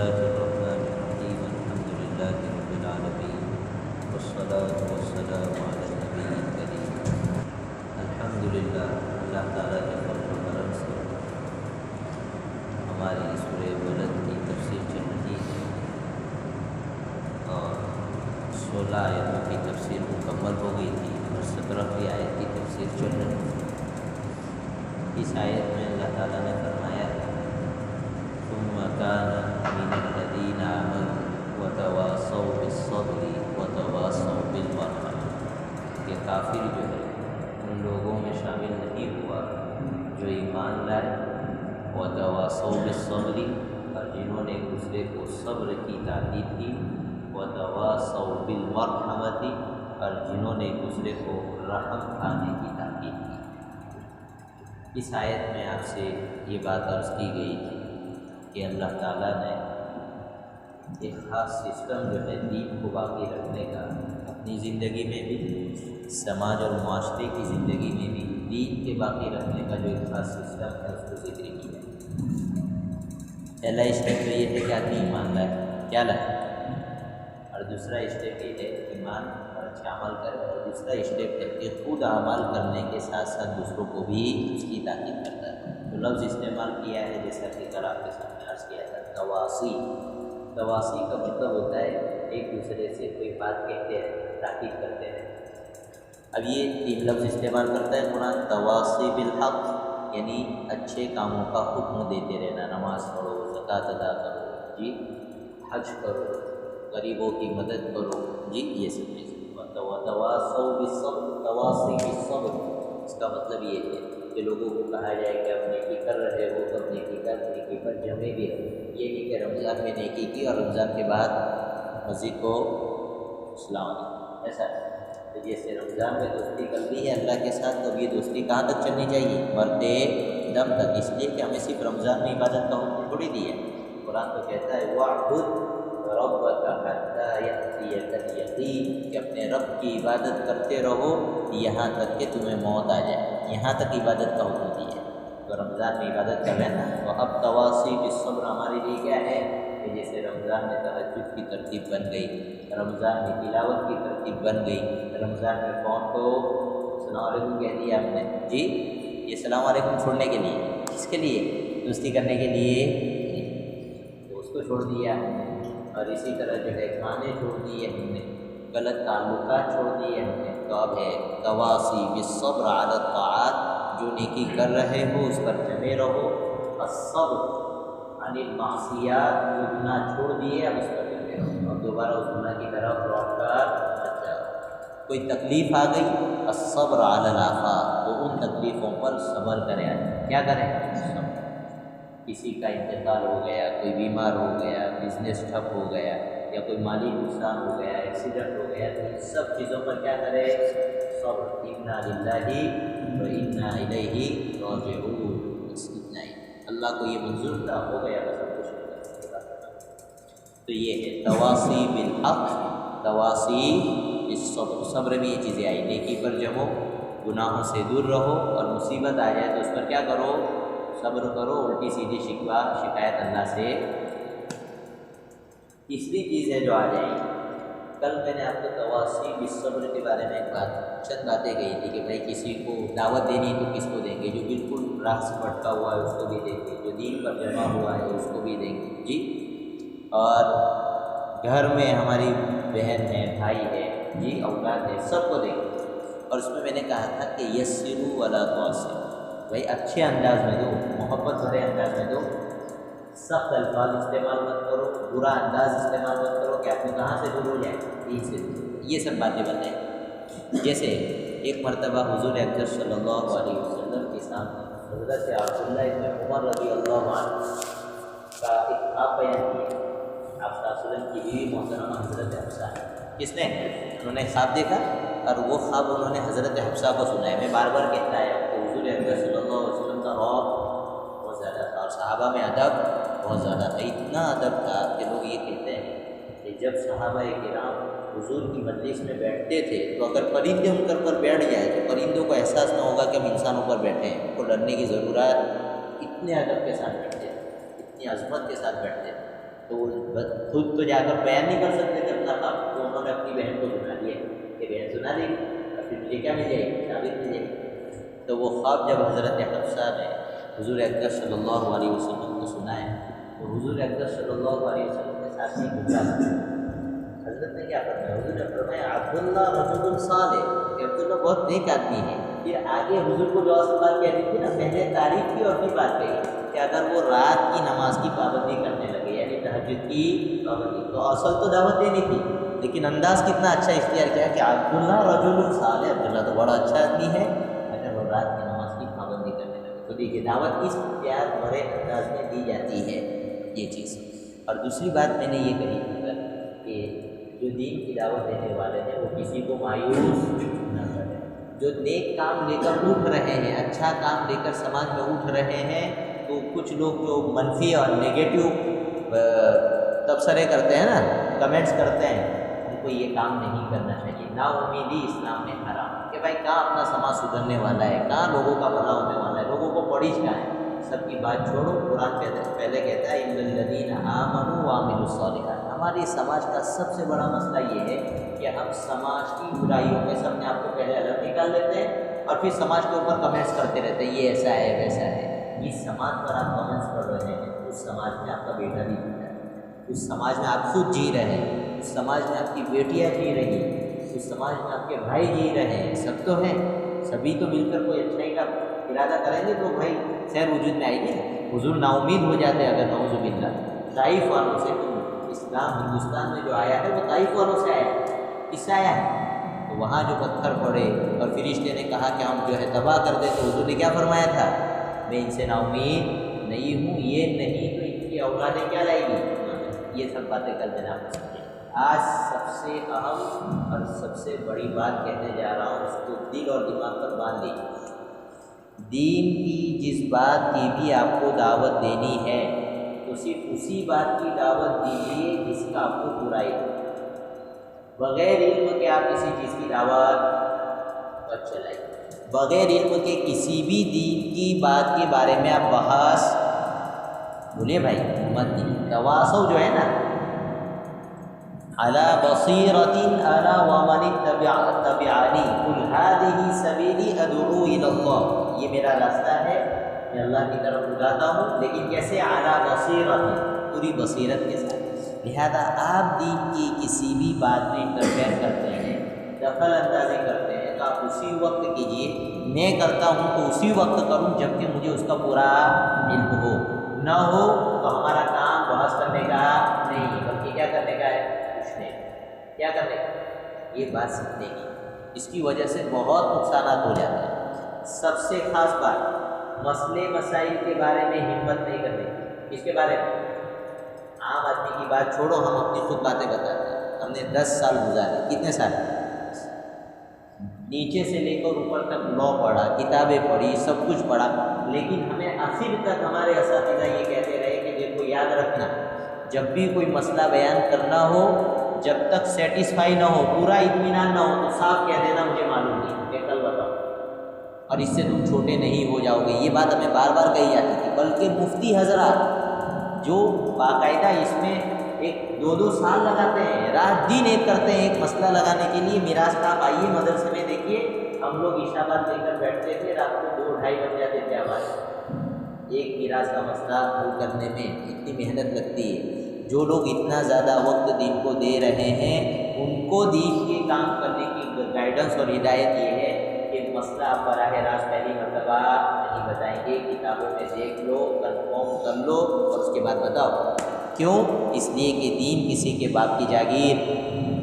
الله الرحمن الرحيم الحمد لله رب العالمين والصلاة والسلام على النبي الكريم الحمد للہ اللہ تعالیٰ کے فضل و کرم سے ہماری سورہ بلد کی تفسیر چل رہی ہے اور 16 آیتوں کی تفسیر مکمل ہو گئی تھی اور 17ویں آیت کی تفسیر چل رہی تھی۔ اس آیت میں اللہ تعالیٰ نے فرمایا ثم كان من الذين آمنوا وتواصوا بالصبر وتواصوا بالمرحمة کہ کافر جو ہے ان لوگوں میں شامل نہیں ہوا جو ایمان لائے وتواصوا بالصبر اور جنہوں نے ایک دوسرے کو صبر کی تاکید کی وتواصوا بالمرحمة اور جنہوں نے ایک دوسرے کو رحم کھانے کی تاکید کی۔ اس آیت میں آپ سے یہ بات عرض کی گئی تھی کہ اللہ تعالیٰ نے ایک خاص سسٹم جو ہے دین کو باقی رکھنے کا اپنی زندگی میں بھی سماج اور معاشرے کی زندگی میں بھی دین کے باقی رکھنے کا جو ایک خاص سسٹم ہے اس کو ذکر کیا ہے۔ پہلا اسٹیپ تو یہ ہے کہ آدمی ایمان لائے، کیا لائے، اور دوسرا اسٹیپ یہ ہے ایمان پر اچھا عمل کرے، اور دوسرا اسٹیپ ہے کہ خود اعمال کرنے کے ساتھ ساتھ دوسروں کو بھی اس کی تاکید کرتا ہے۔ تو لفظ استعمال کیا ہے جیسا کہ کل آپ کے سامنے عرض کیا تھا تواصی۔ تواصی کا مطلب ہوتا ہے ایک دوسرے سے کوئی بات کہتے ہیں، تاکید کرتے ہیں۔ اب یہ تین لفظ استعمال کرتا ہے قرآن، تواصی بالحق یعنی اچھے کاموں کا حکم دیتے رہنا، نماز پڑھو، زکوٰۃ ادا کرو، جی حج کرو، غریبوں کی مدد کرو، جی یہ سب چیزیں۔ تواصوا بالصبر، تواصی بالصبر اس کا مطلب یہ ہے کہ لوگوں کو کہا جائے کہ آپ نیکی کر رہے ہو تو نیکی پر جمے بھی رہو۔ یہ نہیں کہ رمضان میں نیکی کی اور رمضان کے بعد مسجد کو السلام علیکم، ایسا ہے۔ تو جیسے رمضان میں دوستی کر لی ہے اللہ کے ساتھ، تو یہ دوستی کہاں تک چلنی چاہیے؟ مرتے دم تک۔ اس لیے کہ ہمیں صرف رمضان میں عبادت کا حکم تھوڑی دی ہے، قرآن تو کہتا ہے وَاعْبُدْ رَبَّكَ حَتَّىٰ يَأْتِيَكَ الْيَقِينُ کہ اپنے رب کی عبادت کرتے رہو یہاں تک کہ تمہیں موت آ جائے، یہاں تک عبادت کا حکم دی ہے۔ تو رمضان میں عبادت کر لینا۔ تو اب تواصی بالصبر ہمارے لیے کیا ہے کہ جیسے رمضان میں تہجد کی ترتیب بن گئی، رمضان میں تلاوت کی ترتیب بن گئی، رمضان میں فون کو السلام علیکم کہہ دیا ہم نے، جی یہ السلام علیکم چھوڑنے کے لیے، کس کے لیے؟ دوستی کرنے کے لیے، تو اس کو چھوڑ دیا ہم نے۔ اور اسی طرح جو ہے کھانے چھوڑ دیے ہم نے، غلط تعلقات چھوڑ دیے ہم نے۔ تو اب ہے تواصی بالصبر علی الطاعات، جو نیکی کر رہے ہو اس پر جمے رہو، الصبر عن المعصیات جو گناہ چھوڑ دیے اب اس پر جمے رہو، اب دوبارہ اس گناہ کی طرف لوٹ کر مت جاؤ۔ کوئی تکلیف آ گئی، الصبر علی الآفات، تو ان تکلیفوں پر صبر کریں۔ کیا کریں؟ صبر۔ کسی کا انتقال ہو گیا، کوئی بیمار ہو گیا، بزنس ٹھپ ہو گیا، یا کوئی مالی نقصان ہو گیا، ایکسیڈنٹ ہو گیا، تو ان سب چیزوں پر کیا کرے؟ صبر۔ انا للہ و انا الیہ راجعون، بس اتنا ہی۔ اللہ کو یہ منظور تھا، ہو گیا، بس اب کچھ نہیں کر سکتا۔ تو یہ ہے تواصی بالحق، تواصی بالصبر۔ صبر میں یہ چیزیں آئی، نیکی پر جمو، گناہوں سے دور رہو، اور مصیبت آ جائے تو اس پر کیا کرو؟ صبر کرو، الٹی سیدھی شکایت اللہ سے۔ تیسری چیز ہے جو آ جائے گی، کل میں نے آپ کو تواصی بالصبر کے بارے میں ایک چند باتیں کہی تھی کہ بھائی کسی کو دعوت دینی تو کس کو دیں گے؟ جو بالکل راہ سے بھٹکا ہوا ہے اس کو بھی دیں گے، جو دین پر جمع ہوا ہے اس کو بھی دیں گے، جی۔ اور گھر میں ہماری بہن ہے، بھائی ہے، جی اولاد ہے، سب کو دیں گے۔ اور اس میں نے کہا تھا کہ یسروا ولا تعسروا، بھائی اچھے انداز میں دو، محبت بھرے انداز میں دو، سخت الفاظ استعمال مت کرو، برا انداز استعمال مت کرو کہ آپ کو کہاں سے دور ہو جائے، دین سے دور۔ یہ سب باتیں بتائیں۔ جیسے ایک مرتبہ حضور اکرم صلی اللہ علیہ وسلم کے سامنے حضرت عبداللہ ابن عمر رضی اللہ عنہ کا ایک خواب بیان کیا۔ آپ صلی اللہ علیہ وسلم کی بیوی محترمہ حضرت حفصہ، کس نے؟ انہوں نے خواب دیکھا اور وہ خواب انہوں نے حضرت حفصہ کو سنایا۔ میں بار بار کہتا ہے کہ حضور اکرم صلی اللہ علیہ وسلم کا روب بہت زیادہ تھا، اور صحابہ میں ادب بہت زیادہ تھا، اتنا ادب تھا کہ لوگ یہ کہتے ہیں کہ جب صحابہ کرام حضور کی مجلس میں بیٹھتے تھے تو اگر پرندے ان کے اوپر بیٹھ جائے تو پرندوں کو احساس نہ ہوگا کہ ہم انسانوں پر بیٹھے ہیں، ان کو ڈرنے کی ضرورت، اتنے ادب کے ساتھ بیٹھتے، اتنی عظمت کے ساتھ بیٹھتے۔ تو خود تو جا کر بیان نہیں کر سکتے تھے اپنا خواب، تو انہوں نے اپنی بہن کو بنا دیا کہ بہن سنا دے گی اور پھر مجھے کیا مل جائے گی، ثابت مل جائے گی۔ تو وہ خواب جب حضرت حفصہ نے حضور اکرم صلی اللہ علیہ وسلم کو سنائے تو حضور اکرم صلی اللہ علیہ وسلم کے ساتھ ہی گزرا، حضرت نے کیا فرمایا، حضور نے فرمایا عبداللہ رجل صالح، کہ عبداللہ بہت نیک آدمی ہے۔ پھر آگے حضور کو جو بات کہہ دی تھی نا، پہلے تعریف کی اور پھر بات کہی کہ اگر وہ رات کی نماز کی پابندی کرنے لگے یعنی تہجد کی پابندی، تو اصل تو دعوت دینی تھی لیکن انداز کتنا اچھا اختیار کیا کہ عبداللہ رجل صالح، عبداللہ تو بڑا اچھا آدمی ہے، اگر وہ رات کی نماز کی پابندی کرنے لگے تو دیکھیے دعوت اس پیار بھرے انداز میں دی جاتی ہے یہ چیز۔ اور دوسری بات میں نے یہ کہی تھی کہ جو دین کی دعوت دینے والے ہیں وہ کسی کو مایوس نہ کریں، جو نیک کام لے کر اٹھ رہے ہیں، اچھا کام لے کر سماج میں اٹھ رہے ہیں، تو کچھ لوگ جو منفی اور نگیٹو تبصرے کرتے ہیں نا، کمنٹس کرتے ہیں، ان کو یہ کام نہیں کرنا چاہیے۔ نا امیدی اسلام میں حرام کہ بھائی کہاں اپنا سماج سدھرنے والا ہے، کہاں لوگوں کا بھلا ہونے والا ہے، لوگوں کو پڑھی کیا ہے، سب کی بات چھوڑو۔ قرآن پہلے کہتا ہے ان الذین آمنوا وعملوا الصالحات۔ ہماری سماج کا سب سے بڑا مسئلہ یہ ہے کہ ہم سماج کی برائیوں میں سے اپنے آپ کو پہلے الگ نکال لیتے ہیں اور پھر سماج کے اوپر کمنٹس کرتے رہتے ہیں، یہ ایسا ہے ویسا ہے۔ جس سماج پر آپ کمنٹس کر رہے ہیں اس سماج میں آپ کا بیٹا بھی جیتا ہے، اس سماج میں آپ خود جی رہے ہیں، اس سماج میں آپ کی بیٹیاں جی رہی ہیں، اس سماج میں آپ کے بھائی جی رہے ہیں، سب تو ہیں، سبھی تو مل کر کوئی اچھائی کا ارادہ کریں گے تو بھائی خیر وجود میں آئے گی۔ حضور نا امید ہو جاتے اگر نعوذ باللہ طائف والوں سے، تو اسلام ہندوستان میں جو آیا ہے وہ طائف والوں سے آیا ہے، اس سے آیا ہے۔ تو وہاں جو پتھر پڑے اور فرشتے نے کہا کہ ہم جو ہے تباہ کر دیں، تو حضور نے کیا فرمایا تھا، میں ان سے نا امید نہیں ہوں، یہ نہیں تو ان کی اولادیں کیا لائے گی، یہ سب باتیں کل جناب نے سمجھے۔ آج سب سے اہم اور سب سے بڑی بات کہنے جا رہا ہوں، اس کو دل اور دماغ پر باندھ لیجیے۔ دین کی جس بات کی بھی آپ کو دعوت دینی ہے تو صرف اسی بات کی دعوت دیجیے جس کا آپ کو برائی ہو، بغیر علم کے آپ کسی چیز کی دعوت مت چلائیے، بغیر علم کے کسی بھی دین کی بات کے بارے میں آپ بحث بولے بھائی مت دیجیے۔ تواصو جو ہے نا، علی بصیرۃ انا ومن تبعنی قل ہذہ سبیلی ادعو الی اللہ، یہ میرا راستہ ہے، میں اللہ کی طرف بلاتا ہوں، لیکن کیسے، علی بصیرۃ، پوری بصیرت کے ساتھ۔ لہذا آپ دین کی کسی بھی بات میں انٹرفیئر کرتے ہیں، دخل اندازی کرتے ہیں، تو آپ اسی وقت کیجیے، میں کرتا ہوں تو اسی وقت کروں جب کہ مجھے اس کا پورا علم ہو، نہ ہو تو ہمارا کام بحث کرنے کا نہیں بلکہ کیا کرنے کا ہے، کیا کرنے کا، یہ بات سیکھنے کی۔ اس کی وجہ سے بہت نقصانات ہو جاتے ہیں۔ سب سے خاص بات، مسئلے مسائل کے بارے میں ہمت نہیں کرنے کی۔ اس کے بارے میں عام آدمی کی بات چھوڑو، ہم اپنی خود باتیں بتاتے ہیں۔ ہم نے 10 سال گزارے، کتنے سال، نیچے سے لے کر اوپر تک لا پڑھا، کتابیں پڑھی، سب کچھ پڑھا، لیکن ہمیں آخر تک ہمارے اساتذہ یہ کہتے رہے کہ دیکھو یاد رکھنا، جب بھی کوئی مسئلہ بیان کرنا ہو، جب تک سیٹسفائی نہ ہو، پورا اطمینان نہ ہو، تو صاف کہہ دینا مجھے معلوم نہیں، میں کل بتاؤں، اور اس سے تم چھوٹے نہیں ہو جاؤ گے۔ یہ بات ہمیں بار بار کہی جاتی تھی، بلکہ مفتی حضرات جو باقاعدہ اس میں 1-2 سال لگاتے ہیں، رات دن ایک کرتے ہیں ایک مسئلہ لگانے کے لیے۔ میراث کا آپ آئیے مدرسے میں دیکھیے، ہم لوگ عشاء بعد لے کر بیٹھتے تھے، رات کو 2-2:30 بج جاتے تھے ہمارے، ایک میراث کا مسئلہ حل کرنے میں اتنی محنت لگتی ہے۔ جو لوگ اتنا زیادہ وقت دین کو دے رہے ہیں، ان کو دین کے کام کرنے کی گائیڈنس اور ہدایت یہ ہے کہ مسئلہ آپ براہ راست پہلی مرتبہ نہیں بتائیں گے، کتابوں میں دیکھ لو، کنفرم کر لو اور اس کے بعد بتاؤ۔ کیوں؟ اس لیے کہ دین کسی کے باپ کی جاگیر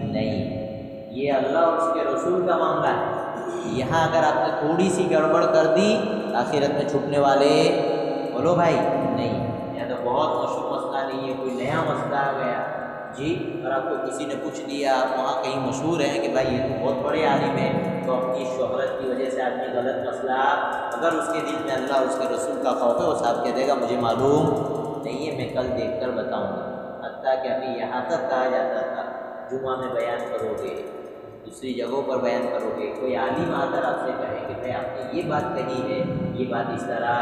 نہیں، یہ اللہ اور اس کے رسول کا معاملہ ہے۔ یہاں اگر آپ نے تھوڑی سی گڑبڑ کر دی، آخرت میں چھپنے والے بولو بھائی نہیں۔ یہ تو بہت مشہور مسئلہ نہیں ہے، کوئی نیا مسئلہ آ گیا جی، اور آپ کو کسی نے پوچھ لیا، آپ وہاں کہیں مشہور ہیں کہ بھائی یہ تو بہت بڑے عالم ہیں، تو اپنی شہرت کی وجہ سے آدمی غلط مسئلہ، اگر اس کے دل میں اللہ اور اس کے رسول کا خوف ہے، وہ صاحب کہہ دے گا مجھے معلوم نہیں ہے، میں کل دیکھ کر بتاؤں گا۔ حتیٰ کہ ابھی یہاں تک کہا جاتا تھا جمعہ میں بیان کرو گے، دوسری جگہوں پر بیان کرو گے، کوئی عالم آ کر آپ سے کہے کہ بھائی آپ نے یہ بات کہی ہے، یہ بات اس طرح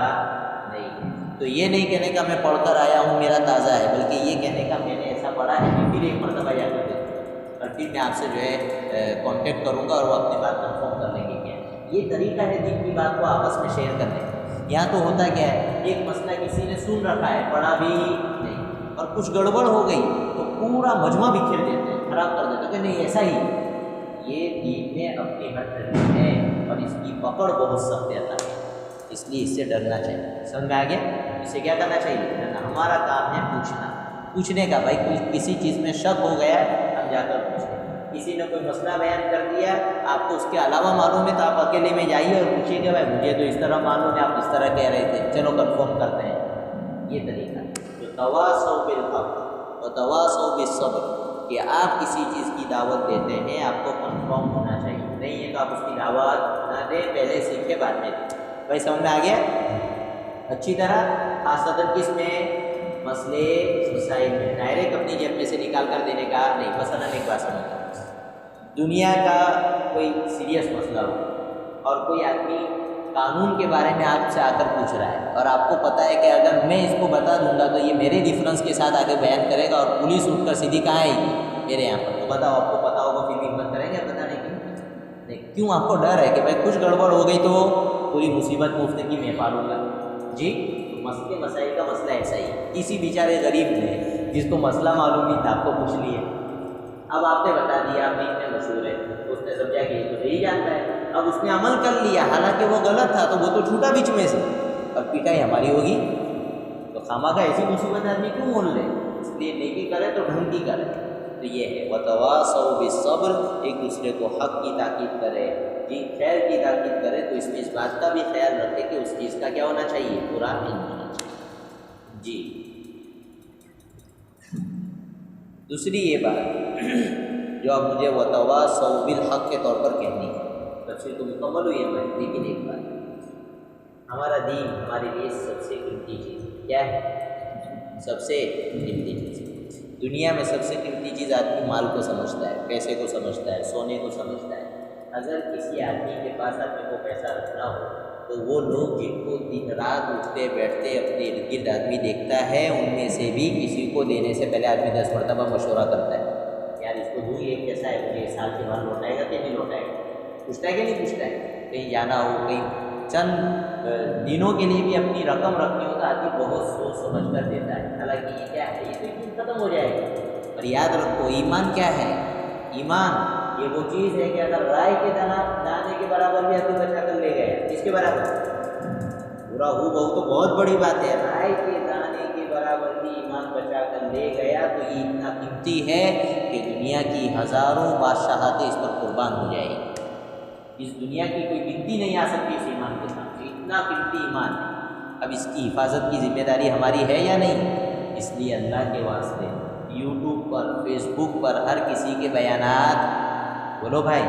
نہیں ہے، تو یہ نہیں کہنے کا میں پڑھ کر آیا ہوں میرا تازہ ہے، بلکہ یہ کہنے کا میں نے ایسا پڑھا ہے کہ پھر ایک مرتبہ جا کر دیکھوں اور پھر میں آپ سے جو ہے کانٹیکٹ کروں گا اور وہ اپنی بات کنفرم کر لیں گے کیا یہ طریقہ ہے دین کی بات کو آپس میں شیئر کرنے کا۔ یہاں تو ہوتا کیا ہے، ایک مسئلہ کسی نے سن رکھا ہے پڑھا بھی نہیں اور کچھ گڑبڑ ہو گئی تو پورا مجمع بکھیر دیتے ہیں، خراب کر دیتے ہیں کہ نہیں ایسا ہی یہ دین میں اپنی حد رہتی ہے اور اس کی پکڑ بہت سخت ہے، اس لیے اس سے ڈرنا چاہیے۔ سمجھ میں آ گیا؟ اس سے کیا کرنا چاہیے؟ ڈرنا۔ ہمارا کام ہے پوچھنے کا، بھائی کوئی کسی چیز میں شک ہو گیا ہم جا کر پوچھیں، کسی نے کوئی مسئلہ بیان کر دیا آپ کو اس کے علاوہ معلوم ہے تو آپ اکیلے میں جائیے اور پوچھیے کہ بھائی مجھے تو اس طرح معلوم ہے، آپ اس طرح کہہ رہے تھے، چلو کنفرم کرتے ہیں۔ یہ طریقہ جو تواصوا بالحق و تواصوا بالصبر کہ آپ کسی چیز کی دعوت دیتے ہیں آپ کو کنفرم ہونا چاہیے، نہیں ہے کہ آپ اس کی دعوت نہ دیں، پہلے سیکھے بعد میں دیں۔ بھائی سمجھ میں آ گیا اچھی طرح؟ خاصتاً کس میں؟ مسئلے مسائل میں، ڈائریکٹ اپنی جیب میں سے نکال کر دینے کا نہیں۔ مثلاً ایک بات سمجھیں، دنیا کا کوئی سیریس مسئلہ ہو اور کوئی آدمی قانون کے بارے میں آپ سے آ کر پوچھ رہا ہے اور آپ کو پتہ ہے کہ اگر میں اس کو بتا دوں گا تو یہ میرے ریفرنس کے ساتھ آگے بیان کرے گا اور پولیس اٹھ کر سیدھی کہاں آئے گی؟ میرے یہاں پر۔ تو بتاؤ آپ کو پتا ہوگا پھر بھی ہمت کریں گے بتانے کی؟ نہیں۔ کیوں؟ آپ کو ڈر ہے کہ بھائی کچھ گڑبڑ ہو گئی تو پوری مصیبت مفت کی میں پالوں گا۔ جی مسئلے مسائل کا مسئلہ ایسا ہی، کسی بیچارے غریب نے جس کو مسئلہ معلوم نہیں تھا آپ کو پوچھ لیے، اب آپ نے بتا دیا، آپ دین میں مشہور ہے، اس نے سمجھا کہ یہ تو صحیح جانتا ہے، اب اس نے عمل کر لیا حالانکہ وہ غلط تھا تو وہ تو چھوٹا بیچ میں سے، اور پٹائی ہماری ہوگی تو خامخواہ ایسی مصیبت آدمی کیوں مول لے؟ اس لیے نیکی کرے تو ڈھنگ کی کرے۔ تو یہ ہے وتواصوا بالصبر، ایک دوسرے کو حق کی تاکید کرے، جی خیر کی تاکید کرے، تو اس میں اس بات کا بھی خیال رکھے کہ اس چیز کا کیا ہونا چاہیے؟ پورا علم ہونا چاہیے۔ جی دوسری یہ بات جو اب مجھے وتواصوا بالحق کے طور پر کہنی ہے، تفسیر تو مکمل ہوئی ہے لیکن ایک بات، ہمارا دین ہمارے لیے سب سے قیمتی چیز کیا ہے؟ سب سے قیمتی چیز دنیا میں سب سے قیمتی چیز آدمی مال کو سمجھتا ہے، پیسے کو سمجھتا ہے، سونے کو سمجھتا ہے۔ اگر کسی آدمی کے پاس آدمی کو پیسہ رکھنا ہو تو وہ لوگ جن کو دن رات اٹھتے بیٹھتے اپنے ارد گرد آدمی دیکھتا ہے ان میں سے بھی کسی کو دینے سے پہلے آدمی 10 مرتبہ مشورہ کرتا ہے، یار اس کو دوں یہ کیسا ہے، مجھے سال کے بعد لوٹائے گا کہ نہیں لوٹائے گا، پوچھتا ہے کہ نہیں پوچھتا ہے؟ کہیں جانا ہو، کہیں چند دنوں کے لیے بھی اپنی رقم رکھنی ہو تو آدمی بہت سوچ سمجھ کر دیتا ہے، حالانکہ یہ کیا ہے، یہ تو یقین ختم ہو جائے گا۔ اور یاد رکھو ایمان کیا ہے؟ ایمان یہ وہ چیز ہے کہ اگر رائے کے دانے کے برابر بھی آدمی بچا کر لے گیا، اس کے برابر پورا ہو بہو تو بہت بڑی بات ہے، رائے کے دانے کے برابر بھی ایمان بچا کر لے گیا تو یہ اتنا قیمتی ہے کہ دنیا کی ہزاروں بادشاہتیں اس پر قربان ہو جائے گی، اس دنیا کی کوئی گنتی نہیں آ سکتی اس ایمان کے ساتھ، اتنا قیمتی ایمان ہے۔ اب اس کی حفاظت کی ذمہ داری ہماری ہے یا نہیں؟ اس لیے اللہ کے واسطے یوٹیوب پر فیس بک پر ہر کسی کے بیانات بولو بھائی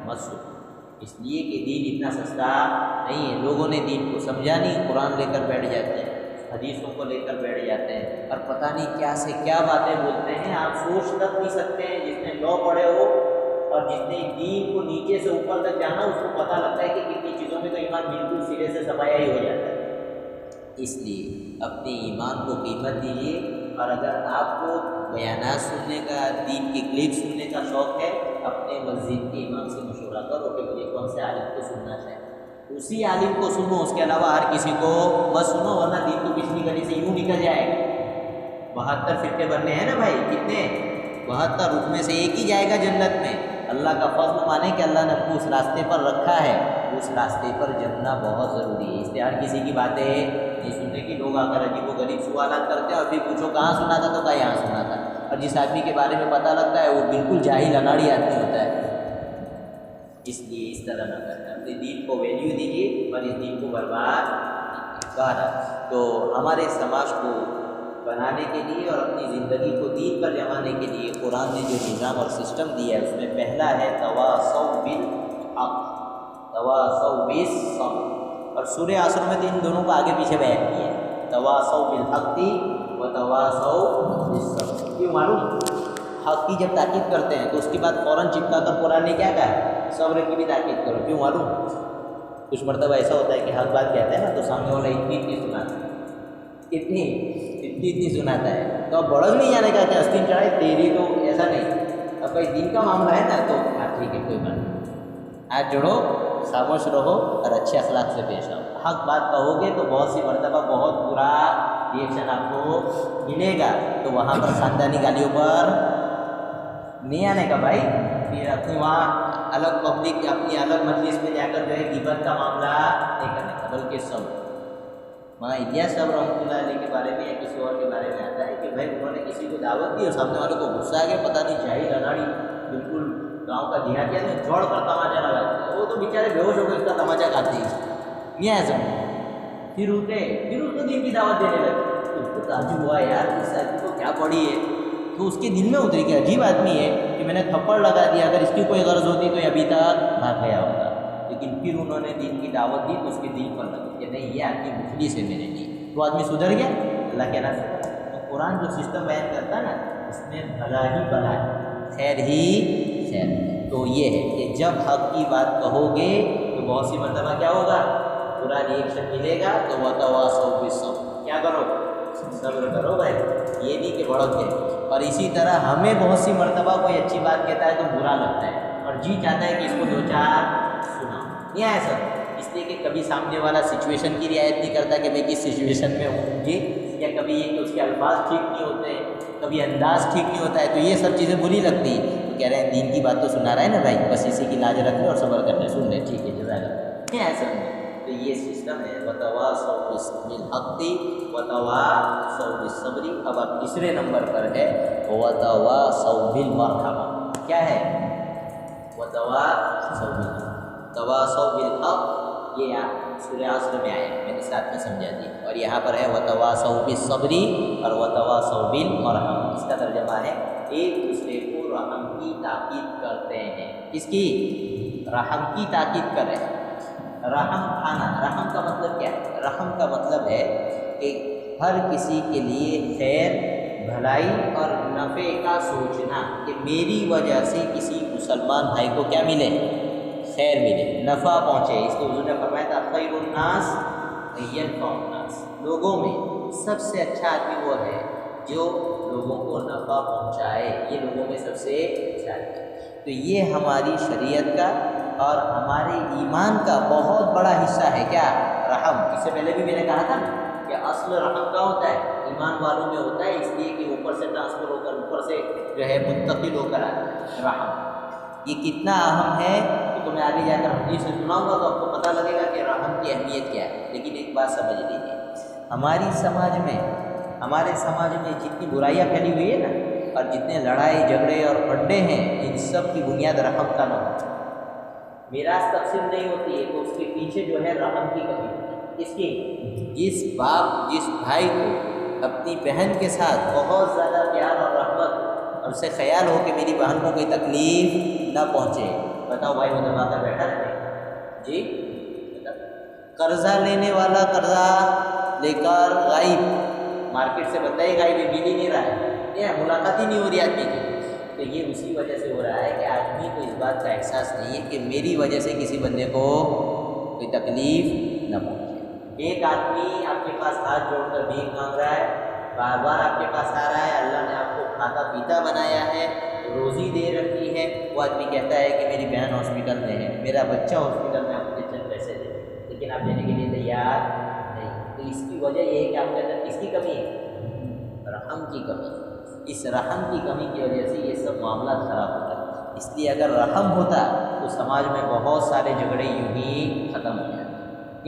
مت سنو، اس لیے کہ دین اتنا سستا نہیں ہے۔ لوگوں نے دین کو سمجھا نہیں، قرآن لے کر بیٹھ جاتے ہیں، حدیثوں کو لے کر بیٹھ جاتے ہیں اور پتہ نہیں کیا سے کیا باتیں بولتے ہیں، آپ سوچ تک نہیں سکتے ہیں۔ جس نے لا پڑھے ہو اور جس نے دین کو نیچے سے اوپر تک جانا اس کو پتہ لگتا ہے کہ کتنی چیزوں میں تو ایمان بالکل سرے سے سفایا ہی ہو جاتا ہے۔ اس لیے اپنے ایمان کو قیمت دیجیے، اور اگر آپ کو بیانات سننے کا، دین کی کلپ سننے کا شوق ہے، اپنے مسجد کے امام سے مشورہ کرو کہ مجھے کون سے عالم کو سننا چاہیے، اسی عالم کو سنو، اس کے علاوہ ہر کسی کو مت سنو، ورنہ دین تو پچھلی گلی سے یوں نکل جائے گا۔ 72 فرقے بننے ہیں نا بھائی، کتنے؟ 72، اس میں سے ایک ہی جائے گا جنت میں۔ اللہ کا فضل مانے کہ اللہ نے ہم کو اس راستے پر رکھا ہے، اس راستے پر جمنا بہت ضروری ہے۔ اس لیے ہر کسی کی باتیں نہیں سننے کی، لوگ آ کر عجیب و غریب سوالات کرتے ہیں اور پھر پوچھو کہاں سنا تھا تو کہا یہاں سنا تھا، اور جس آدمی کے بارے میں پتہ لگتا ہے وہ بالکل جاہل اناڑی آدمی ہوتا ہے۔ اس لیے اس طرح نہ کرنا، اپنے دین کو ویلیو دیجیے اور اس دین کو برباد نہیں۔ تو ہمارے سماج کو بنانے کے لیے اور اپنی زندگی کو دین پر جمانے کے لیے قرآن نے جو نظام اور سسٹم دیا ہے اس میں پہلا ہے تواصوا بالحق، تواصوا بالصبر، اور سورہ عصر میں تو ان دونوں کو آگے پیچھے بیان کیا ہے، تواصوا بالحق و تواصوا بالصبر۔ کیوں معلوم؟ حق کی جب تاکید کرتے ہیں تو اس کے بعد فوراً چپکا کر قرآن نے کیا کہا ہے؟ صبر کی بھی تاکید کرو، کیوں معلوم؟ کچھ مرتبہ ایسا ہوتا ہے کہ حق بات کہتے ہیں نا تو سامنے والا اتنی سناتا ہے، اتنی سناتا ہے، تو اب بڑھگ نہیں جانے کا کہ آستین چڑھائے تیری تو ایسا نہیں، اب بھائی دین کا معاملہ ہے نا تو ہاں ٹھیک ہے کوئی بات نہیں، ہاتھ جوڑو، خاموش رہو اور اچھے اخلاق سے پیش آؤ۔ حق بات کہو گے تو بہت سی مرتبہ بہت برا ریئیکشن آپ کو ملے گا، تو وہاں پر خاندانی گالیوں پر نہیں آنے کا بھائی، پھر اپنی وہاں الگ پبلک اپنی الگ مجلس میں جا کر جو ہے غیبت کا معاملہ نہیں کرنے کا، بلکہ صبر۔ وہاں الیاس صاحب رحمۃ اللہ علیہ کے بارے میں یا کسی اور کے بارے میں آتا ہے کہ بھائی انہوں نے کسی کو دعوت دی اور سامنے والے کو غصہ آ گیا، پتہ نہیں جاہل اناڑی بالکل گاؤں کا دیہات کیا جوڑ کر تماچا لگا دیا، وہ تو بیچارے بے ہوش ہو گئے، اس کا تماچا کھاتے ہی نہیں آیا سمجھ، پھر اٹھے، پھر اس کو دین کی دعوت دینے لگے، تو اس کو تعجب ہوا یار اس آدمی کو کیا پڑی ہے، تو اس کے دل میں اتری کہ عجیب آدمی ہے کہ میں نے تھپڑ لگا دیا، اگر اس کی کوئی غرض ہوتی تو یہ ابھی تک بھاگ گیا ہوتا، لیکن پھر انہوں نے دین کی دعوت دی تو اس کے دل پر لگی کہ نہیں یہ آدمی مفلس ہے میرے لیے، تو آدمی سدھر گیا، اللہ کے نام سے۔ تو قرآن جو سسٹم بیان کرتا ہے نا اس میں بھلا ہی بھلا ہے، خیر ہی خیر، تو یہ ہے کہ جب حق کی بات کہو گے تو بہت سی مرتبہ کیا ہوگا، برا ریئیکشن ملے گا، تو وتواصوا بالصبر، کیا کرو، صبر کرو بھائی، یہ نہیں کہ بڑھک گئے۔ اور اسی طرح ہمیں بہت سی مرتبہ کوئی اچھی بات کہتا ہے تو برا لگتا ہے اور جی چاہتا ہے کہ اس کو دو چار سنا، نہیں آیا سر، اس لیے کہ کبھی سامنے والا سچویشن کی رعایت نہیں کرتا کہ میں کس سچویشن میں ہوں جی، یا کبھی یہ کہ اس کے الفاظ ٹھیک نہیں ہوتے، کبھی انداز ٹھیک نہیں ہوتا ہے، تو یہ سب چیزیں بری لگتی ہیں، تو کہہ رہے ہیں دین کی بات تو سنا رہا ہے نا بھائی، بس اسی کی لاج رکھ لیں اور صبر کر لیں، سن لیں، ٹھیک ہے جزاک اللہ، نہیں آیا سر، تو یہ سسٹم ہے وتواصوا بالحق وتواصوا بالصبر۔ اب آپ تیسرے نمبر پر ہے وتواصوا بالمرحمہ، کیا ہے تواصوا بالحق، یہ سورہ عصر میں آیا، میں نے ساتھ میں سمجھا دی، اور یہاں پر ہے وتواصوا بالصبر اور وتواصوا بالمرحمہ، اس کا ترجمہ ہے ایک دوسرے کو رحم کی تاکید کرتے ہیں، کس کی، رحم کی تاکید کر رہے ہیں، رحم کھانا، رحم کا مطلب کیا ہے، رحم کا مطلب ہے کہ ہر کسی کے لیے خیر، بھلائی اور نفع کا سوچنا کہ میری وجہ سے کسی مسلمان بھائی کو کیا ملے، خیر ملے، نفع پہنچے، اس کو حضور نے فرمایا تھا خیر الناس ینفع الناس، لوگوں میں سب سے اچھا آدمی وہ ہے جو لوگوں کو نفع پہنچائے، یہ لوگوں میں سب سے اچھا ہے، تو یہ ہماری شریعت کا اور ہمارے ایمان کا بہت بڑا حصہ ہے، کیا، رحم۔ اس سے پہلے بھی میں نے کہا تھا کہ اصل رحم کا ہوتا ہے ایمان والوں میں ہوتا ہے، اس لیے کہ اوپر سے ٹرانسفر ہو کر اوپر سے جو ہے منتقل ہو کر آتا ہے رحم، یہ کتنا اہم ہے تو میں آگے جا کر حدیث سے سناؤں گا تو آپ کو پتہ لگے گا کہ رحم کی اہمیت کیا ہے، لیکن ایک بات سمجھ لیجیے، ہمارے سماج میں جتنی برائیاں پھیلی ہوئی ہے نا اور جتنے لڑائی جھگڑے اور اڈے ہیں، ان سب کی بنیاد رحم کا نہ ہوتا ہے، میراث تقسیم نہیں ہوتی ہے تو اس کے پیچھے جو ہے رحم کی کمی ہوتی ہے، اس کی جس باپ جس بھائی کو اپنی بہن کے ساتھ بہت زیادہ پیار اور رحمت اور اسے خیال ہو کہ میری بہن کو کوئی تکلیف نہ پہنچے، بتاؤ بھائی وہ دبا کر بیٹھا رہے جی، قرضہ لینے والا قرضہ لے کر غائب، مارکیٹ سے بندہ ہی غائب ہے، مل ہی نہیں رہا ہے، ملاقات ہی نہیں ہو رہی آدمی کی، تو یہ اسی وجہ سے ہو رہا ہے کہ آدمی کو اس بات کا احساس نہیں ہے کہ میری وجہ سے کسی بندے کو کوئی تکلیف نہ پہنچے۔ ایک آدمی آپ کے پاس ہاتھ جوڑ کر بھیک مانگ رہا ہے، بار بار آپ کے پاس آ رہا ہے، اللہ نے آپ کو کھاتا پیتا بنایا ہے، روزی دے رکھی ہے، وہ آدمی کہتا ہے کہ میری بہن ہاسپٹل میں ہے، میرا بچہ ہاسپٹل میں، آپ مجھے چند پیسے دے، لیکن آپ دینے کے لیے تیار نہیں، تو اس کی وجہ یہ ہے کہ آپ کے اندر کس کی کمی ہے، رحم کی کمی، اس رحم کی کمی کی وجہ سے یہ سب معاملات خراب ہوتا ہے، اس لیے اگر رحم ہوتا تو سماج میں بہت سارے جھگڑے یوں ہی ختم ہو جاتے،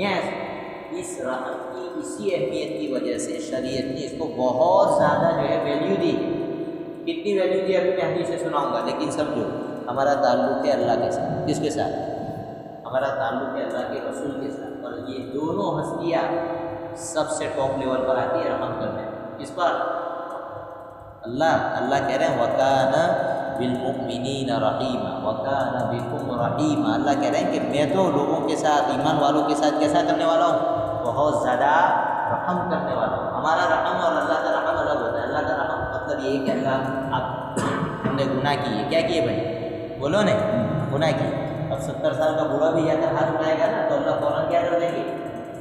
یس، اس رحم کی اسی اہمیت کی وجہ سے شریعت نے اس کو بہت زیادہ جو ہے ویلیو دی، کتنی ویلیو دی ابھی میں حدیث سے سناؤں گا، لیکن سمجھو ہمارا تعلق ہے اللہ کے ساتھ، کس کے ساتھ، ہمارا تعلق ہے اللہ کے رسول کے ساتھ، اور یہ دونوں ہستیاں سب سے ٹاپ لیول پر آتی ہے رحم کرنے، اس پر اللہ کہہ رہے ہیں وَكَانَ بِالْمُؤْمِنِينَ رَحِيمًا وَكَانَ بِكُمْ رَحِيمًا، اللہ کہہ رہے ہیں کہ میں تو لوگوں کے ساتھ، ایمان والوں کے ساتھ کیسا کرنے والا ہوں، بہت زیادہ رحم کرنے والا ہوں۔ ہمارا رحم اور اللہ کا رحم الگ ہوتا ہے، اللہ کا رحم مطلب یہ ہے کہ اللہ آپ ہم نے گناہ کیے، کیا کیے بھائی، بولو نے گناہ کیے، اب اب 70 سال کا بوڑھا بھی جا کر ہاتھ اٹھائے گا نا تو اللہ فوراً کیا کر دیں گے؟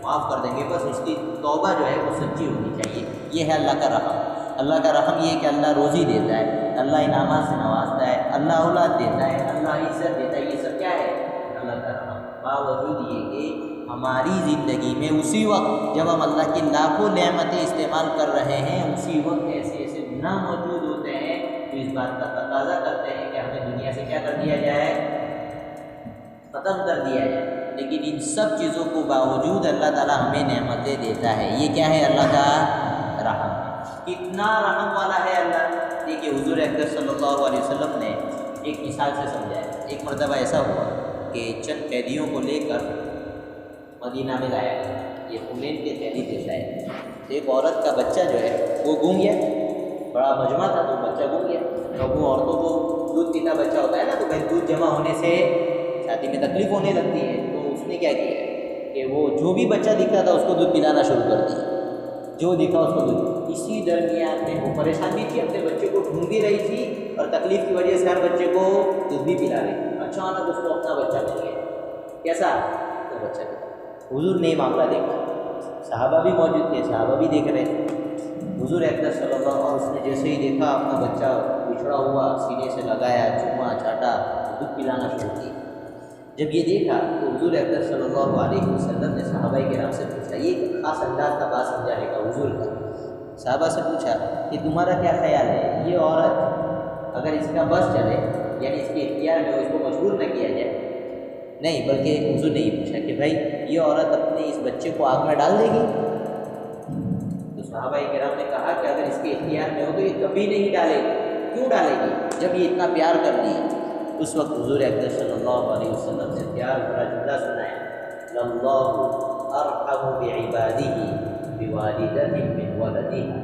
معاف کر دیں گے. بس اس کی توبہ جو ہے وہ سچی ہونی چاہیے. یہ ہے اللہ کا رحم. اللہ کا رحم یہ کہ اللہ روزی دیتا ہے, اللہ انعامات سے نوازتا ہے, اللہ اولاد دیتا ہے, اللہ عزت دیتا ہے. یہ سب کیا ہے؟ اللہ کا رحم. باوجود یہ کہ ہماری زندگی میں اسی وقت جب ہم اللہ کی لاکھوں نعمتیں استعمال کر رہے ہیں, اسی وقت ایسے ایسے گناہ موجود ہوتے ہیں جو اس بات کا تقاضا کرتے ہیں کہ ہمیں دنیا سے کیا کر دیا جائے؟ ختم کر دیا جائے. لیکن ان سب چیزوں کو باوجود اللہ تعالیٰ ہمیں نعمتیں دیتا ہے. یہ کیا ہے؟ اللہ کا رحم. کتنا رحم والا ہے اللہ. دیکھیے حضور اکرم صلی اللہ علیہ وسلم نے ایک مثال سے سمجھایا. ایک مرتبہ ایسا ہوا کہ چند قیدیوں کو لے کر مدینہ میں لایا گیا. یہ حنین کے قیدی تھے شاید. ایک عورت کا بچہ جو ہے وہ گم گیا. بڑا مجمع تھا تو بچہ گم گیا. تو وہ عورتوں کو دودھ پیتا بچہ ہوتا ہے نا, تو بھائی دودھ جمع ہونے سے شادی میں تکلیف ہونے لگتی ہے. تو اس نے کیا کیا کہ وہ جو بھی بچہ دکھتا تھا اس کو دودھ پلانا شروع کر دیا. جو دکھا اس کو دودھ. اسی درمیان میں وہ پریشان بھی تھی, اپنے بچے کو ڈھونڈ بھی رہی تھی اور تکلیف کی وجہ سے ہر بچے کو دودھ بھی پلا رہی. اچانک اس کو اپنا بچہ مل گیا. کیسا؟ تو بچہ ملا. حضور نے معاملہ دیکھا, صحابہ بھی موجود تھے, صحابہ بھی دیکھ رہے تھے. حضور اکرم صلی اللہ علیہ وسلم, اور اس نے جیسے ہی دیکھا اپنا بچہ بچھڑا ہوا, سینے سے لگایا, چوما چاٹا, دودھ پلانا شروع کیا. جب یہ دیکھا تو حضور اکرم صلی اللہ علیہ وسلم نے صحابہ کرام سے پوچھا. یہ ایک خاص انداز کا بات سمجھانے کا حضور کا. صحابہ سے پوچھا کہ تمہارا کیا خیال ہے, یہ عورت اگر اس کا بس چلے, یعنی اس کے اختیار میں ہو, اس کو مجبور نہ کیا جائے؟ نہیں, بلکہ حضور نے یہ پوچھا کہ بھائی یہ عورت اپنے اس بچے کو آگ میں ڈال دے گی؟ تو صحابہ کرام نے کہا کہ اگر اس کے اختیار میں ہو تو یہ کبھی نہیں ڈالے گی. کیوں ڈالے گی جب یہ اتنا پیار کر دی؟ اس وقت حضور اکرم صلی اللہ علیہ وسلم سے پیار بھرا جملہ سنایا, لَاللَّهُ أَرْحَمُ بِعِبَادِهِ بِوَالِدَتِهِ مِنْ وَلَدِهَا.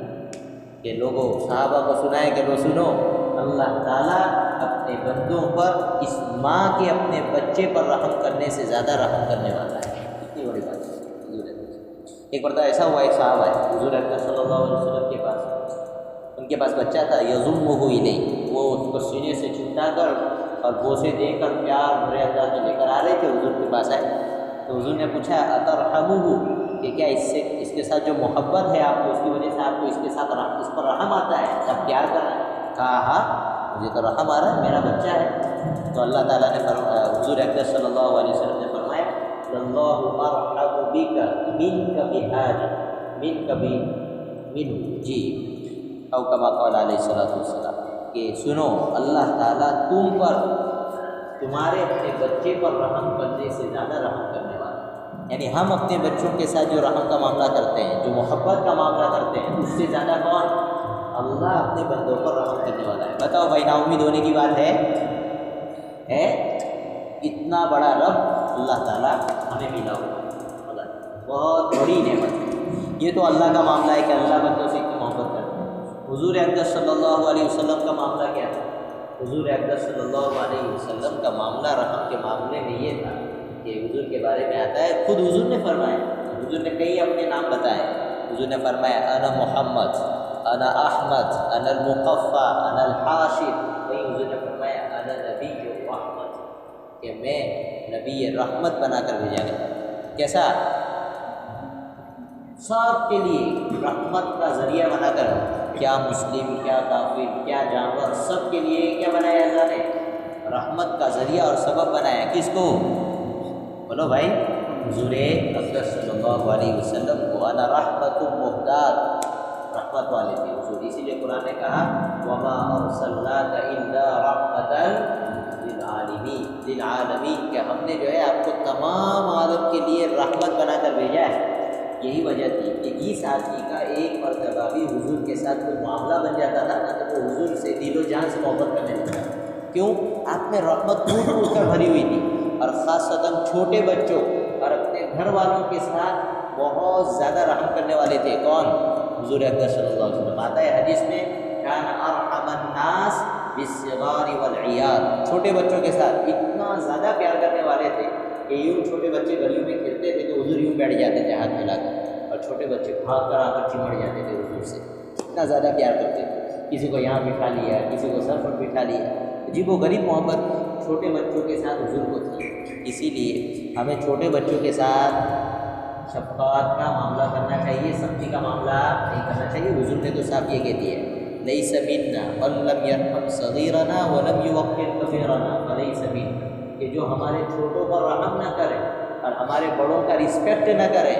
کہ لوگوں صحابہ کو سنائے کہ وہ سنو, اللہ تعالیٰ اپنے بندوں پر اس ماں کے اپنے بچے پر رحم کرنے سے زیادہ رحم کرنے والا ہے. اتنی بڑی بات ہے. ایک مرتبہ ایسا ہوا, ایک صحابہ ہے حضور اکرم صلی اللہ علیہ وسلم کے پاس, ان کے پاس بچہ تھا, یضمہ الیہ, وہ اس کو سینے سے چمٹا کر اور بوسے دے کر پیار بھرے انداز میں لے کر آ رہے تھے. حضور کے پاس آئے تو حضور نے پوچھا اترحمہ, کہ کیا اس کے ساتھ جو محبت ہے آپ کو, اس کی وجہ سے آپ کو اس کے ساتھ اس پر رحم آتا ہے, آپ پیار کر رہے ہیں؟ کہا ہاں مجھے تو رحم آ رہا ہے, میرا بچہ ہے. تو اللہ تعالیٰ نے حضور اکرم صلی اللہ علیہ وسلم نے فرمایا اللہ ارحم بک منک بہذا, منک منہ, جی, او کما قال علیہ الصلوۃ والسلام, کہ سنو اللہ تعالیٰ تم پر, تمہارے اپنے بچے پر رحم کرنے سے زیادہ رحم کرنے والا ہے. یعنی ہم اپنے بچوں کے ساتھ جو رحم کا معاملہ کرتے ہیں, جو محبت کا معاملہ کرتے ہیں, اس سے زیادہ کون؟ اللہ اپنے بندوں پر رحم کرنے والا ہے. بتاؤ بھائی, نا امید ہونے کی بات ہے؟ اتنا بڑا رب اللہ تعالیٰ ہمیں ملا ہوا, بہت بڑی نعمت ہے. یہ تو اللہ کا معاملہ ہے کہ اللہ بندوں سے اتنی محبت کرتے ہیں. حضور اکرم صلی اللہ علیہ وسلم کا معاملہ کیا تھا؟ حضور اکرم صلی اللہ علیہ وسلم کا معاملہ رحم کے معاملے میں یہ تھا کہ حضور کے بارے میں آتا ہے, خود حضور نے فرمایا, حضور نے کئی اپنے نام بتائے. حضور نے فرمایا انا محمد, انا احمد, انا المقفع, انا الحاشر. وہیں حضور نے فرمایا انا نبی رحمت, کہ میں نبی رحمت بنا کر بھیجا گیا. کیسا؟ سب کے لیے رحمت کا ذریعہ بنا کر, کیا مسلم, کیا کافر, کیا جانور, سب کے لیے کیا بنایا اللہ نے؟ رحمت کا ذریعہ اور سبب بنایا. کس کو؟ بولو بھائی, حضور اکرم صلی اللہ علیہ وسلم کو. انا رحمت مہدات, رحمت والے تھے حضور. اسی لیے قرآن نے کہا وما ارسلناک الا رحمتا للعالمین, کہ ہم نے جو ہے آپ کو تمام عالم کے لیے رحمت بنا کر بھیجا ہے. یہی وجہ تھی کہ جس آدمی کا ایک مرتبہ بھی حضور کے ساتھ کوئی معاملہ بن جاتا تھا نا, تو وہ حضور سے دل و جان سے محبت کرنے لگتا. کیوں؟ آپ میں رحمت ٹوٹ ٹوٹ کر بھری ہوئی تھی, اور خاصتاً چھوٹے بچوں اور اپنے گھر والوں کے ساتھ بہت زیادہ رحم کرنے والے تھے. کون؟ حضور اکرم صلی اللہ علیہ وسلم. آتا ہے حدیث میں کان ارحم الناس بالصغار والعیال, چھوٹے بچوں کے ساتھ اتنا زیادہ پیار کرنے والے تھے کہ یوں چھوٹے بچے گلیوں میں کھیلتے تھے تو حضور یوں بیٹھ جاتے تھے ہاتھ ملا کر, اور چھوٹے بچے بھاگ کر آ کر چمڑ جاتے تھے حضور سے. اتنا زیادہ پیار کرتے تھے. کسی کو یہاں بٹھا لیا, کسی کو سر پر بٹھا لیا, عجیب و غریب محبت. چھوٹے بچوں کے ساتھ حضور کو تھی، اسی لیے ہمیں چھوٹے بچوں کے ساتھ شفقت کا معاملہ کرنا چاہیے، سختی کا معاملہ نہیں کرنا چاہیے۔ حضور نے تو صاحب یہ کہہ دیا ہے لیس منا من لم یرحم صغیرنا ولم یوقر کبیرنا فلیس منا، کہ جو ہمارے چھوٹوں پر رحم نہ کرے اور ہمارے بڑوں کا رسپیکٹ نہ کرے،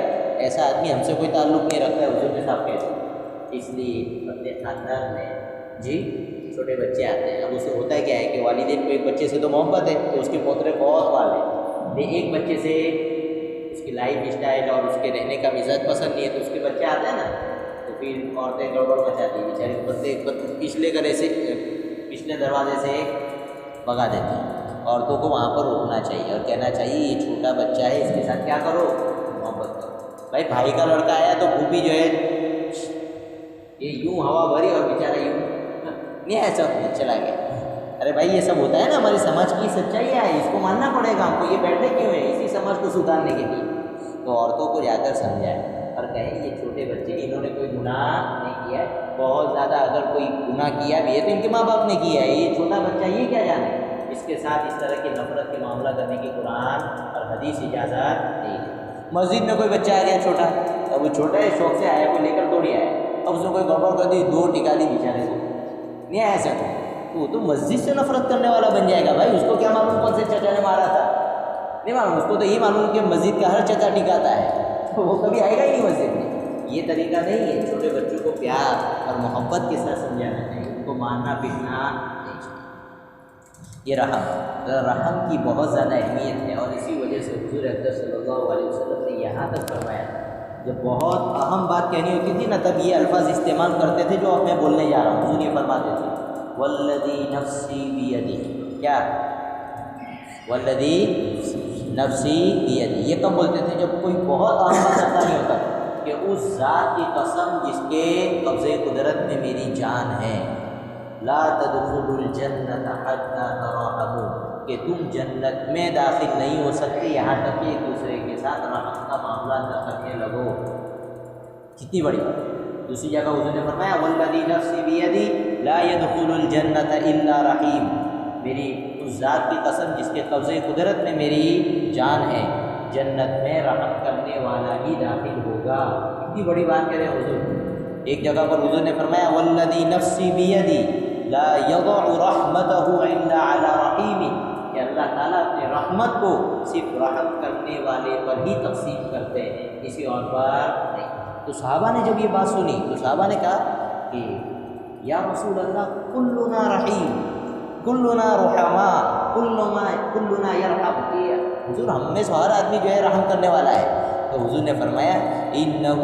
ایسا آدمی ہم سے کوئی تعلق نہیں رکھتا ہے، حضور نے صاحب کہتے ہیں۔ اس لیے اپنے خاندان میں جی چھوٹے بچے آتے ہیں، اب اسے ہوتا ہے کیا ہے کہ والدین کو ایک بچے سے تو محبت ہے تو اس کے پوترے بہت والے، ایک بچے سے اس کی لائف اسٹائل اور اس کے رہنے کا مزاج پسند نہیں ہے تو اس کے بچے آتے ہیں نا تو پھر عورتیں گڑبڑ مچاتی ہیں، بیچارے پچھلے دروازے سے بھگا دیتی ہیں۔ عورتوں کو وہاں پر روکنا چاہیے اور کہنا چاہیے یہ چھوٹا بچہ ہے، اس کے ساتھ کیا کرو، محبت کرو۔ بھائی کا لڑکا آیا تو پھوپھی جو ہے یہ یوں ہوا بھری اور بیچارہ یوں نہیں، ایسا چلا گیا۔ ارے بھائی یہ سب ہوتا ہے نا، ہماری سماج کی سچائی ہے، اس کو ماننا پڑے گا ہم کو، یہ بیٹھے کیوں ہیں اسی سماج کو سدھارنے کے لیے۔ تو عورتوں کو جا کر سمجھائیں اور کہیں یہ چھوٹے بچے انہوں نے کوئی گناہ نہیں کیا ہے، بہت زیادہ اگر کوئی گناہ کیا بھی ہے تو ان کے ماں باپ نے کیا ہے، یہ چھوٹا بچہ یہ کیا جانے، اس کے ساتھ اس طرح کی نفرت کے معاملہ کرنے کی قرآن اور حدیث اجازت نہیں ہے۔ مسجد میں کوئی بچہ آ گیا چھوٹا، اب وہ چھوٹا ہے شوق سے آیا، کوئی لے کر توڑی آیا، اب اس نے کوئی گڑبڑ کر دی، دو ٹکا دی بیچارے کو، نہیں آیا سکتا تو وہ تو مسجد سے نفرت کرنے والا بن جائے گا۔ بھائی اس کو کیا معلوم کون سے چچا نے مارا تھا، نہیں معلوم، اس کو تو یہ معلوم کہ مسجد کا ہر چچا ٹکاتا ہے تو وہ کبھی آئے گا ہی نہیں مسجد میں۔ یہ طریقہ نہیں ہے، چھوٹے بچوں کو پیار اور محبت کے ساتھ سمجھانا چاہیے، ان کو مارنا پیٹنا نہیں چاہیے۔ یہ رحم کی بہت زیادہ اہمیت ہے اور اسی وجہ سے حضور اکرم صلی اللہ علیہ وسلم نے یہاں تک فرمایا، جب بہت اہم بات کہنی ہوتی تھی نا تب یہ الفاظ استعمال کرتے تھے جو اب میں بولنے جا رہا ہوں۔ حضور یہ فرماتے تھے والذی نفسی بیدی، کیا والذی نفسی بیدی، یہ کب بولتے تھے جب کوئی بہت اہم بات کرنا نہیں ہوتا کہ اس ذات کی قسم جس کے قبضے قدرت میں میری جان ہے، لا تدخلوا الجنۃ حتى تراحموا، کہ تم جنت میں داخل نہیں ہو سکتے یہاں تک کہ ایک دوسرے کے ساتھ رحم کا معاملہ نہ کرنے لگو۔ کتنی بڑی بات۔ دوسری جگہ حضور نے فرمایا والذی نفسی بیدی لا يدخل الجنۃ الا رحیم، میری اس ذات کی قسم جس کے قبضے قدرت میں میری جان ہے، جنت میں رحم کرنے والا ہی داخل ہوگا۔ کتنی بڑی بات کہہ رہے ہیں حضور۔ ایک جگہ پر حضور نے فرمایا والذی نفسی بیدی لا یضع رحمتہ الا علی رحیم، کہ اللہ تعالیٰ اپنے رحمت کو صرف رحم کرنے والے پر ہی تقسیم کرتے ہیں، کسی اور پر نہیں۔ تو صحابہ نے جب یہ بات سنی تو صحابہ نے کہا کہ یا رسول اللہ کلنا رحیم، کلنا رحماء، کلنا یرحم، کہ حضور ہم میں سے ہر آدمی جو ہے رحم کرنے والا ہے۔ تو حضور نے فرمایا انہ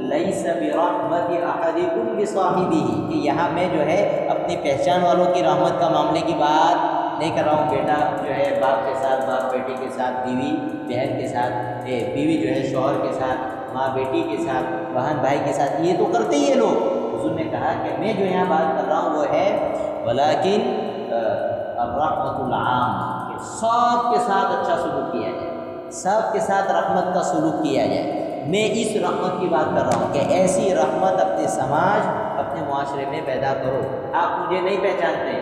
لیس برحمت احدکم بصاحبہ، کہ یہاں میں جو ہے اپنی پہچان والوں کی رحمت کا معاملے کی بات نہیں کر رہا ہوں۔ بیٹا جو ہے باپ کے ساتھ، باپ بیٹے کے ساتھ، بیوی بہن کے ساتھ، بیوی جو ہے شوہر کے ساتھ، ماں بیٹی کے ساتھ، بہن بھائی کے ساتھ، یہ تو کرتے ہی یہ لوگ۔ حضور نے کہا کہ میں جو یہاں بات کر رہا ہوں وہ ہے ولیکن الرحمۃ العام، کہ سب کے ساتھ اچھا سلوک کیا جائے، سب کے ساتھ رحمت کا سلوک کیا جائے۔ میں اس رحمت کی بات کر رہا ہوں کہ ایسی رحمت اپنے سماج، اپنے معاشرے میں پیدا کرو۔ آپ مجھے نہیں پہچانتے،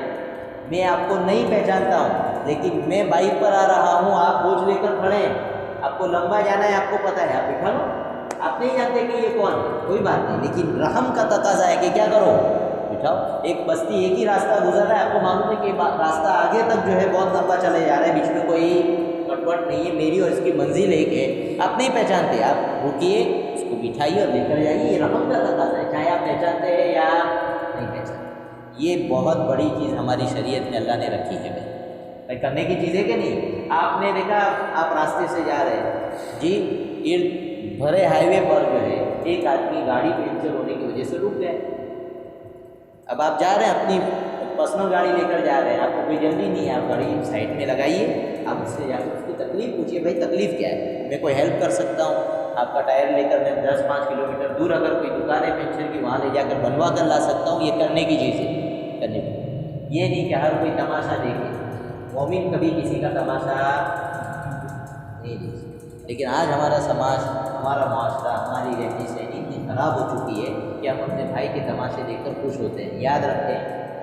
میں آپ کو نہیں پہچانتا ہوں، لیکن میں بائک پر آ رہا ہوں، آپ بوجھ لے کر کھڑے ہیں، آپ کو لمبا جانا ہے، آپ کو پتہ ہے، آپ بٹھا لو، آپ نہیں جانتے کہ یہ کون ہے، کوئی بات نہیں، لیکن رحم کا تقاضا ہے کہ کیا کرو، بٹھاؤ۔ ایک بستی ایک ہی راستہ گزر رہا ہے، آپ کو معلوم ہے کہ راستہ آگے تک جو ہے بہت لمبا چلے جا رہا ہے، بیچ میں کوئی کٹوٹ نہیں ہے، میری اور اس کی منزل ایک ہے، آپ نہیں پہچانتے، آپ رکیے، اس کو بٹھائیے اور لے کر جائیے، یہ رحم کا تقاضا ہے، چاہے آپ پہچانتے ہیں یا نہیں پہچانتے۔ یہ بہت بڑی چیز ہماری شریعت میں اللہ نے رکھی ہے بھائی، کرنے کی چیز ہے کہ نہیں؟ آپ نے دیکھا آپ راستے سے جا رہے ہیں جی، ارد بھرے ہائی وے پر جو ہے ایک آدمی گاڑی پنکچر ہونے کی وجہ سے رک گئے، اب آپ جا رہے ہیں اپنی پرسنل گاڑی لے کر جا رہے ہیں، آپ کو کوئی جلدی نہیں ہے، آپ گاڑی سائڈ میں لگائیے، آپ اس سے جا کر اس کی تکلیف پوچھیے، بھائی تکلیف کیا ہے، میں کوئی ہیلپ کر سکتا ہوں، آپ کا ٹائر لے کر میں 10-5 کلومیٹر دور اگر کوئی دکان ہے پنکچر کی وہاں لے جا کر بنوا کر لا سکتا ہوں، یہ کرنے کی چیز ہے، کرنے کی۔ یہ نہیں کہ ہر کوئی تماشا دیکھے، مومن کبھی کسی کا تماشا نہیں دیکھ سکتا، لیکن آج ہمارا سماج، ہمارا معاشرہ، ہماری رہنی سہنی اتنی خراب ہو چکی ہے کہ ہم اپنے بھائی کے تماشے دیکھ کر خوش ہوتے ہیں۔ یاد رکھیں